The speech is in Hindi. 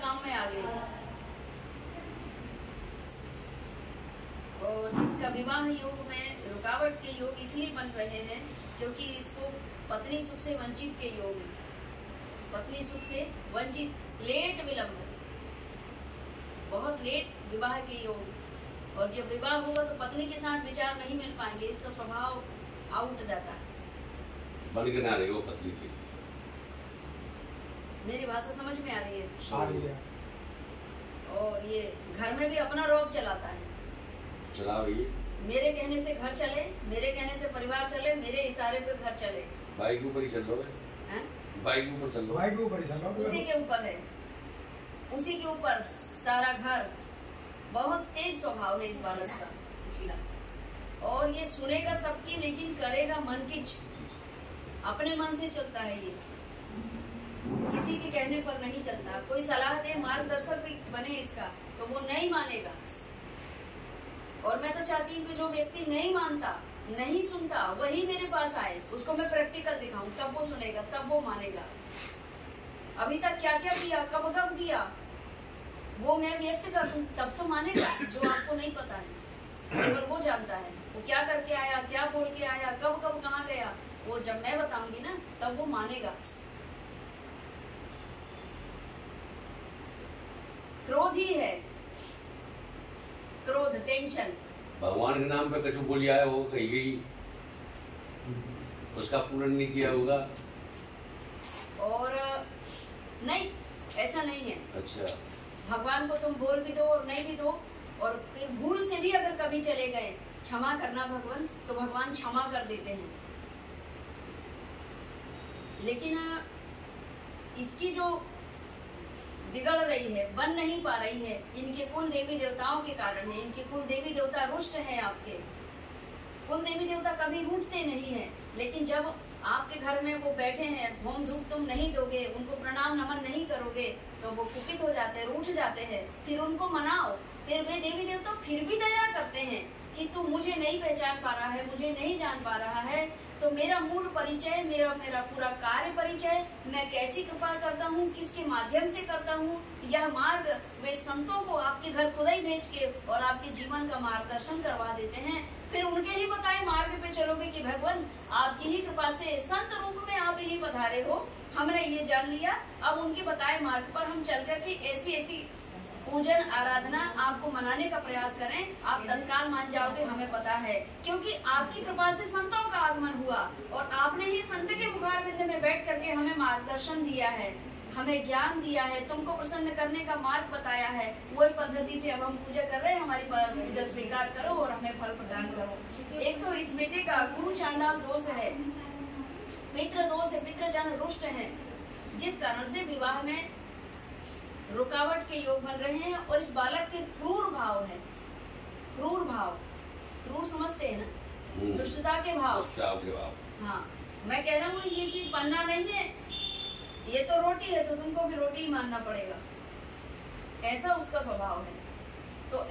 काम में आ गई और इसका विवाह योग में रुकावट के योग इसलिए बन रहे हैं क्योंकि इसको पत्नी सुख से वंचित के योग है। पत्नी सुख से वंचित, लेट विलंब, बहुत लेट विवाह के योग। और जब विवाह होगा तो पत्नी के साथ विचार नहीं मिल पाएंगे, इसका स्वभाव आउट जाता है। बन के ना रही हो पत्नी की। मेरी भाषा समझ में आ रही है? आ रही है। और ये घर में भी अपना रौब चलाता है। चला भैया, मेरे कहने से घर चले, मेरे कहने से परिवार चले, मेरे इशारे पे घर चले। भाई के ऊपर ही चल लो है? भाई के ऊपर चल लो, भाई के ऊपर ही चल लो, उसी के ऊपर है, उसी के ऊपर सारा घर। बहुत तेज स्वभाव है इस बालक का और ये सुनेगा सबकी लेकिन करेगा मन की। अपने मन से चलता है ये, किसी के कहने पर नहीं चलता। कोई सलाह दे, मार्गदर्शक भी बने इसका तो वो नहीं मानेगा। और मैं तो चाहती हूँ कि जो व्यक्ति नहीं मानता, नहीं सुनता, वही मेरे पास आए, उसको मैं प्रैक्टिकल दिखाऊं, तब वो सुनेगा, तब वो मानेगा। अभी तक क्या क्या किया, कब कब किया, वो मैं व्यक्त कर दूं, तब तो मानेगा। जो आपको नहीं पता है, केवल वो जानता है वो क्या करके आया, क्या बोल के आया, कब कब कहाँ गया, वो जब मैं बताऊंगी ना तब वो मानेगा। क्रोध ही है, क्रोध, टेंशन। भगवान के नाम पे कछु बोलिया है वो कही गई, उसका पूर्ण नहीं किया होगा। और नहीं, ऐसा नहीं है। अच्छा, भगवान को तुम बोल भी दो और नहीं भी दो, और फिर भूल से भी अगर कभी चले गए, क्षमा करना भगवान, तो भगवान क्षमा कर देते हैं। लेकिन इसकी जो बिगड़ रही है, बन नहीं पा रही है, इनके कुल देवी देवताओं के कारण है। इनके कुल देवी देवता रुष्ट हैं आपके। कुल देवी देवता कभी रूठते नहीं हैं, लेकिन जब आपके घर में वो बैठे हैं, होम धूप तुम नहीं दोगे, उनको प्रणाम नमन नहीं करोगे, तो वो कुपित हो जाते हैं, रूठ जाते हैं। फिर उनको मनाओ, फिर वे देवी देवता फिर भी दया करते हैं कि तू मुझे नहीं पहचान पा रहा है, मुझे नहीं जान पा रहा है, तो मेरा मूल परिचय, मेरा पूरा कार्य परिचय, मैं कैसी कृपा करता हूँ, किसके माध्यम से करता हूँ, यह मार्ग वे संतों को आपके घर खुदा ही भेज के और आपके जीवन का मार्गदर्शन करवा देते हैं। फिर उनके ही बताए मार्ग पे चलोगे कि भगवान आपकी ही कृपा से संत रूप में आप ही पधारे हो, हमने ये जान लिया। अब उनके बताए मार्ग पर हम चल कर के ऐसी ऐसी पूजन आराधना आपको मनाने का प्रयास करें, आप तत्काल मान जाओगे, हमें पता है। क्योंकि आपकी कृपा से संतों का आगमन हुआ और आपने ही संत के मुखार बिंद में बैठ करके हमें मार्गदर्शन दिया है, हमें ज्ञान दिया है, तुमको प्रसन्न करने का मार्ग बताया है। वही पद्धति से अब हम पूजा कर रहे हैं, हमारी पूजा स्वीकार करो और हमें फल प्रदान करो। एक तो इस बेटे का गुरु चांडाल दोष है, पितृ दोष है, पितृजन रुष्ट है, जिस कारण से विवाह में रुकावट के योग बन रहे हैं। और इस बालक के क्रूर भाव है, क्रूर भाव, क्रूर समझते हैं ना, दुष्टता के भाव। हाँ, मैं कह रहा हूँ ये चीज बनना नहीं है, ये तो रोटी है तो तुमको भी रोटी ही मानना पड़ेगा, ऐसा उसका स्वभाव है। तो